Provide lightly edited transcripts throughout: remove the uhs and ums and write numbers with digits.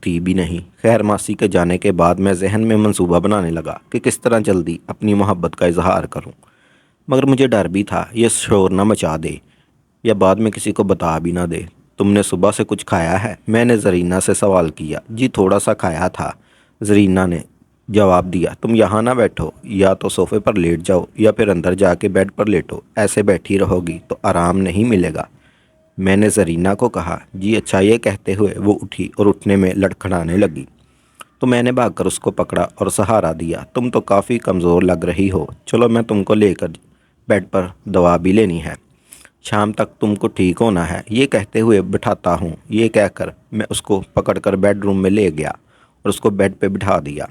تھی بھی نہیں۔ خیر ماسی کے جانے کے بعد میں ذہن میں منصوبہ بنانے لگا کہ کس طرح جلدی اپنی محبت کا اظہار کروں، مگر مجھے ڈر بھی تھا یہ شور نہ مچا دے یا بعد میں کسی کو بتا بھی نہ دے۔ تم نے صبح سے کچھ کھایا ہے؟ میں نے زرینہ سے سوال کیا۔ جی تھوڑا سا کھایا تھا، زرینہ نے جواب دیا۔ تم یہاں نہ بیٹھو، یا تو صوفے پر لیٹ جاؤ یا پھر اندر جا کے بیڈ پر لیٹو، ایسے بیٹھی رہو گی تو آرام نہیں ملے گا، میں نے زرینہ کو کہا۔ جی اچھا، یہ کہتے ہوئے وہ اٹھی اور اٹھنے میں لڑکھڑانے لگی تو میں نے بھاگ کر اس کو پکڑا اور سہارا دیا۔ تم تو کافی کمزور لگ رہی ہو، چلو میں تم کو لے کر بیڈ پر دوا بھی لینی ہے، شام تک تم کو ٹھیک ہونا ہے، یہ کہتے ہوئے بٹھاتا ہوں۔ یہ کہہ کر میں اس کو پکڑ کر بیڈ روم میں لے گیا اور اس کو بیڈ پہ بٹھا دیا۔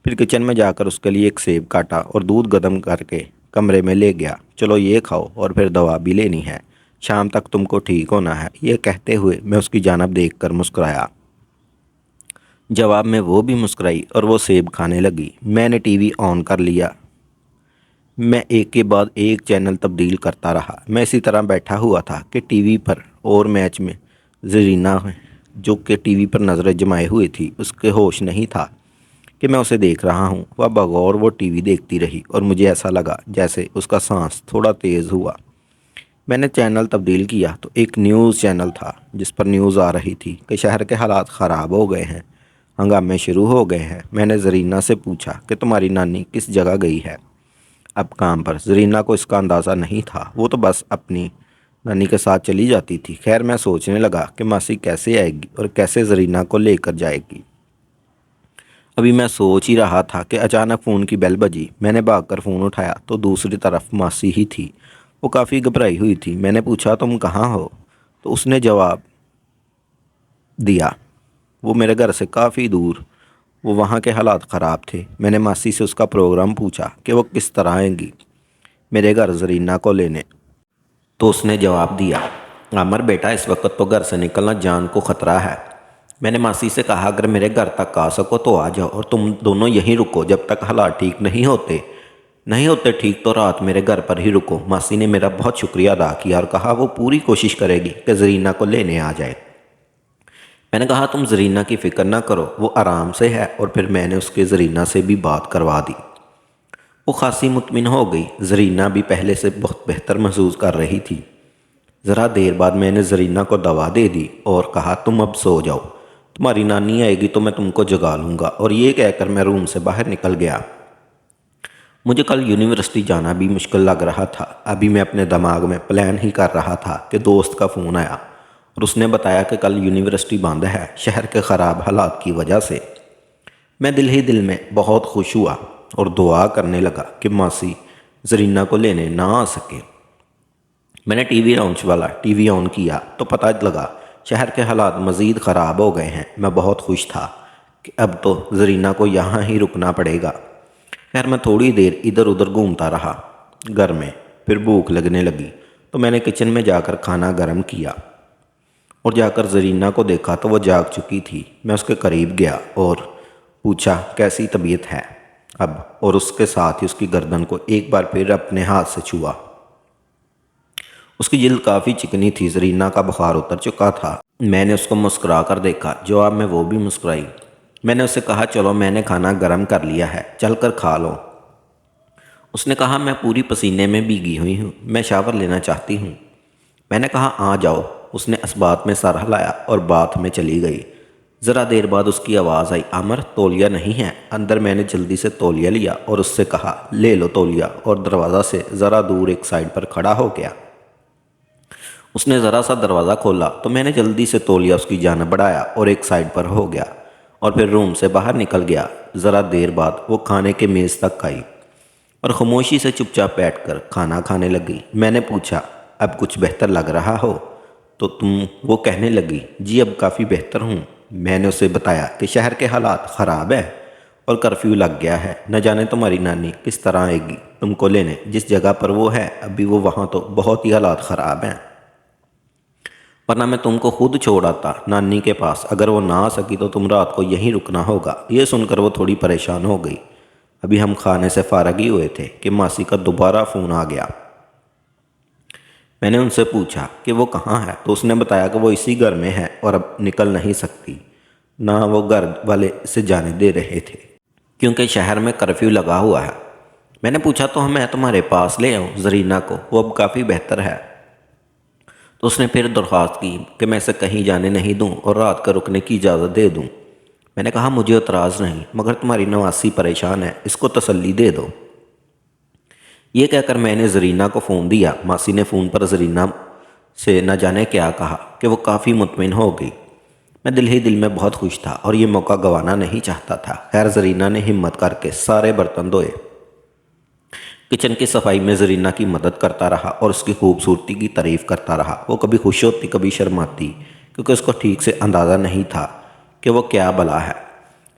پھر کچن میں جا کر اس کے لیے ایک سیب کاٹا اور دودھ گرم کر کے کمرے میں لے گیا۔ چلو یہ کھاؤ اور پھر دوا بھی لینی ہے، شام تک تم کو ٹھیک ہونا ہے، یہ کہتے ہوئے میں اس کی جانب دیکھ کر مسکرایا۔ جواب میں وہ بھی مسکرائی اور وہ سیب کھانے لگی۔ میں نے ٹی وی آن کر لیا۔ میں ایک کے بعد ایک چینل تبدیل کرتا رہا۔ میں اسی طرح بیٹھا ہوا تھا کہ ٹی وی پر اور میچ میں زرینہ جو کہ ٹی وی پر نظریں جمائے ہوئی تھی، اس کے ہوش نہیں تھا کہ میں اسے دیکھ رہا ہوں۔ وہ بغور وہ ٹی وی دیکھتی رہی اور مجھے ایسا لگا جیسے اس کا سانس تھوڑا تیز ہوا۔ میں نے چینل تبدیل کیا تو ایک نیوز چینل تھا جس پر نیوز آ رہی تھی کہ شہر کے حالات خراب ہو گئے ہیں، ہنگامے شروع ہو گئے ہیں۔ میں نے زرینہ سے پوچھا کہ تمہاری نانی کس جگہ گئی ہے؟ اب کام پر۔ زرینہ کو اس کا اندازہ نہیں تھا، وہ تو بس اپنی نانی کے ساتھ چلی جاتی تھی۔ خیر میں سوچنے لگا کہ ماسی کیسے آئے گی اور کیسے زرینہ کو لے کر جائے گی۔ ابھی میں سوچ ہی رہا تھا کہ اچانک فون کی بیل بجی۔ میں نے بھاگ کر فون اٹھایا تو دوسری طرف ماسی ہی تھی، وہ کافی گھبرائی ہوئی تھی۔ میں نے پوچھا تم کہاں ہو؟ تو اس نے جواب دیا وہ میرے گھر سے کافی دور، وہ وہاں کے حالات خراب تھے۔ میں نے ماسی سے اس کا پروگرام پوچھا کہ وہ کس طرح آئیں گی میرے گھر زرینہ کو لینے، تو اس نے جواب دیا عامر بیٹا اس وقت تو گھر سے نکلنا جان کو خطرہ ہے۔ میں نے ماسی سے کہا اگر میرے گھر تک آ سکو تو آ جاؤ اور تم دونوں یہیں رکو جب تک حالات ٹھیک نہیں ہوتے ٹھیک تو رات میرے گھر پر ہی رکو۔ ماسی نے میرا بہت شکریہ ادا کیا اور کہا وہ پوری کوشش کرے گی کہ زرینہ کو لینے آ جائے۔ میں نے کہا تم زرینہ کی فکر نہ کرو، وہ آرام سے ہے، اور پھر میں نے اس کے زرینہ سے بھی بات کروا دی۔ وہ خاصی مطمئن ہو گئی۔ زرینہ بھی پہلے سے بہت بہتر محسوس کر رہی تھی۔ ذرا دیر بعد میں نے زرینہ کو دوا دے دی اور کہا تم اب سو جاؤ، تمہاری نانی آئے گی تو میں تم کو جگا لوں گا، اور یہ کہہ کر میں روم سے باہر نکل گیا۔ مجھے کل یونیورسٹی جانا بھی مشکل لگ رہا تھا۔ ابھی میں اپنے دماغ میں پلان ہی کر رہا تھا کہ دوست کا فون آیا اور اس نے بتایا کہ کل یونیورسٹی بند ہے شہر کے خراب حالات کی وجہ سے۔ میں دل ہی دل میں بہت خوش ہوا اور دعا کرنے لگا کہ ماسی زرینہ کو لینے نہ آ سکے۔ میں نے ٹی وی آن کیا تو پتہ لگا شہر کے حالات مزید خراب ہو گئے ہیں۔ میں بہت خوش تھا کہ اب تو زرینہ کو یہاں ہی رکنا پڑے گا۔ خیر میں تھوڑی دیر ادھر ادھر گھومتا رہا گھر میں، پھر بھوک لگنے لگی تو میں نے کچن میں جا کر کھانا گرم کیا اور جا کر زرینہ کو دیکھا تو وہ جاگ چکی تھی۔ میں اس کے قریب گیا اور پوچھا کیسی طبیعت ہے اب، اور اس کے ساتھ ہی اس کی گردن کو ایک بار پھر اپنے ہاتھ سے چھوا۔ اس کی جلد کافی چکنی تھی، زرینہ کا بخار اتر چکا تھا۔ میں نے اس کو مسکرا کر دیکھا، جواب میں وہ بھی مسکرائی۔ میں نے اس سے کہا چلو میں نے کھانا گرم کر لیا ہے، چل کر کھا لو۔ اس نے کہا میں پوری پسینے میں بھیگی ہوئی ہوں، میں شاور لینا چاہتی ہوں۔ میں نے کہا آ جاؤ۔ اس نے اسبات میں سر ہلایا اور باتھ میں چلی گئی۔ ذرا دیر بعد اس کی آواز آئی عامر تولیہ نہیں ہے اندر۔ میں نے جلدی سے تولیہ لیا اور اس سے کہا لے لو تولیہ، اور دروازہ سے ذرا دور ایک سائڈ پر کھڑا ہو گیا۔ اس نے ذرا سا دروازہ کھولا تو میں نے جلدی سے تولیہ اس کی جانب بڑھایا اور ایک سائڈ پر ہو گیا اور پھر روم سے باہر نکل گیا۔ ذرا دیر بعد وہ کھانے کے میز تک آئی اور خاموشی سے چپ چاپ بیٹھ کر کھانا کھانے لگی۔ میں نے پوچھا اب کچھ بہتر لگ رہا ہو تو وہ کہنے لگی جی اب کافی بہتر ہوں۔ میں نے اسے بتایا کہ شہر کے حالات خراب ہیں اور کرفیو لگ گیا ہے، نہ جانے تمہاری نانی کس طرح آئے گی تم کو لینے، جس جگہ پر وہ ہے ابھی وہ وہاں تو بہت ہی حالات خراب ہیں، ورنہ میں تم کو خود چھوڑ آتا نانی کے پاس۔ اگر وہ نہ آ سکی تو تم رات کو یہیں رکنا ہوگا۔ یہ سن کر وہ تھوڑی پریشان ہو گئی۔ ابھی ہم کھانے سے فارغ ہی ہوئے تھے کہ ماسی کا دوبارہ فون آ گیا۔ میں نے ان سے پوچھا کہ وہ کہاں ہے تو اس نے بتایا کہ وہ اسی گھر میں ہے اور اب نکل نہیں سکتی۔ نہ وہ گھر والے اسے جانے دے رہے تھے کیونکہ شہر میں کرفیو لگا ہوا ہے۔ میں نے پوچھا تو میں تمہارے پاس لے آؤں زرینہ کو، وہ اب کافی بہتر ہے۔ تو اس نے پھر درخواست کی کہ میں اسے کہیں جانے نہیں دوں اور رات کا رکنے کی اجازت دے دوں۔ میں نے کہا مجھے اعتراض نہیں، مگر تمہاری نواسی پریشان ہے، اس کو تسلی دے دو۔ یہ کہہ کر میں نے زرینہ کو فون دیا۔ ماسی نے فون پر زرینہ سے نہ جانے کیا کہا کہ وہ کافی مطمئن ہو گئی۔ میں دل ہی دل میں بہت خوش تھا اور یہ موقع گنوانا نہیں چاہتا تھا۔ خیر زرینہ نے ہمت کر کے سارے برتن دھوئے، کچن کی صفائی میں زرینہ کی مدد کرتا رہا اور اس کی خوبصورتی کی تعریف کرتا رہا۔ وہ کبھی خوش ہوتی کبھی شرماتی کیونکہ اس کو ٹھیک سے اندازہ نہیں تھا کہ وہ کیا بلا ہے۔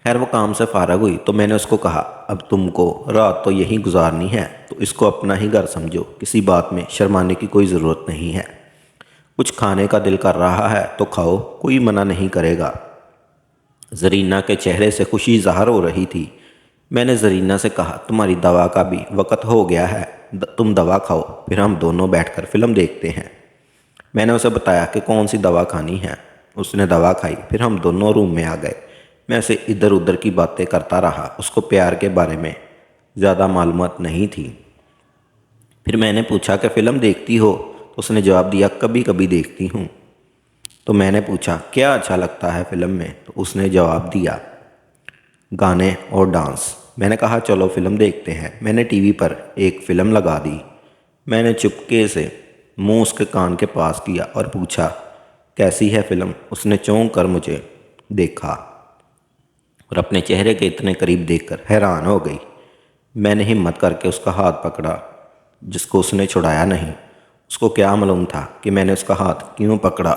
خیر وہ کام سے فارغ ہوئی تو میں نے اس کو کہا اب تم کو رات تو یہیں گزارنی ہے تو اس کو اپنا ہی گھر سمجھو، کسی بات میں شرمانے کی کوئی ضرورت نہیں ہے۔ کچھ کھانے کا دل کر رہا ہے تو کھاؤ، کوئی منع نہیں کرے گا۔ زرینہ کے چہرے سے خوشی ظاہر ہو رہی تھی۔ میں نے زرینہ سے کہا تمہاری دوا کا بھی وقت ہو گیا ہے، تم دوا کھاؤ، پھر ہم دونوں بیٹھ کر فلم دیکھتے ہیں۔ میں نے اسے بتایا کہ کون سی دوا کھانی ہے۔ اس نے دوا کھائی، پھر ہم دونوں روم میں آ گئے۔ میں اسے ادھر ادھر کی باتیں کرتا رہا، اس کو پیار کے بارے میں زیادہ معلومات نہیں تھی۔ پھر میں نے پوچھا کہ فلم دیکھتی ہو تو اس نے جواب دیا کبھی کبھی دیکھتی ہوں۔ تو میں نے پوچھا کیا اچھا لگتا ہے فلم میں؟ تو اس نے جواب دیا گانے اور ڈانس۔ میں نے کہا چلو فلم دیکھتے ہیں۔ میں نے ٹی وی پر ایک فلم لگا دی۔ میں نے چپکے سے منہ اس کے کان کے پاس کیا اور پوچھا کیسی ہے فلم؟ اس نے چونک کر مجھے دیکھا اور اپنے چہرے کے اتنے قریب دیکھ کر حیران ہو گئی۔ میں نے ہمت کر کے اس کا ہاتھ پکڑا جس کو اس نے چھڑایا نہیں۔ اس کو کیا معلوم تھا کہ میں نے اس کا ہاتھ کیوں پکڑا۔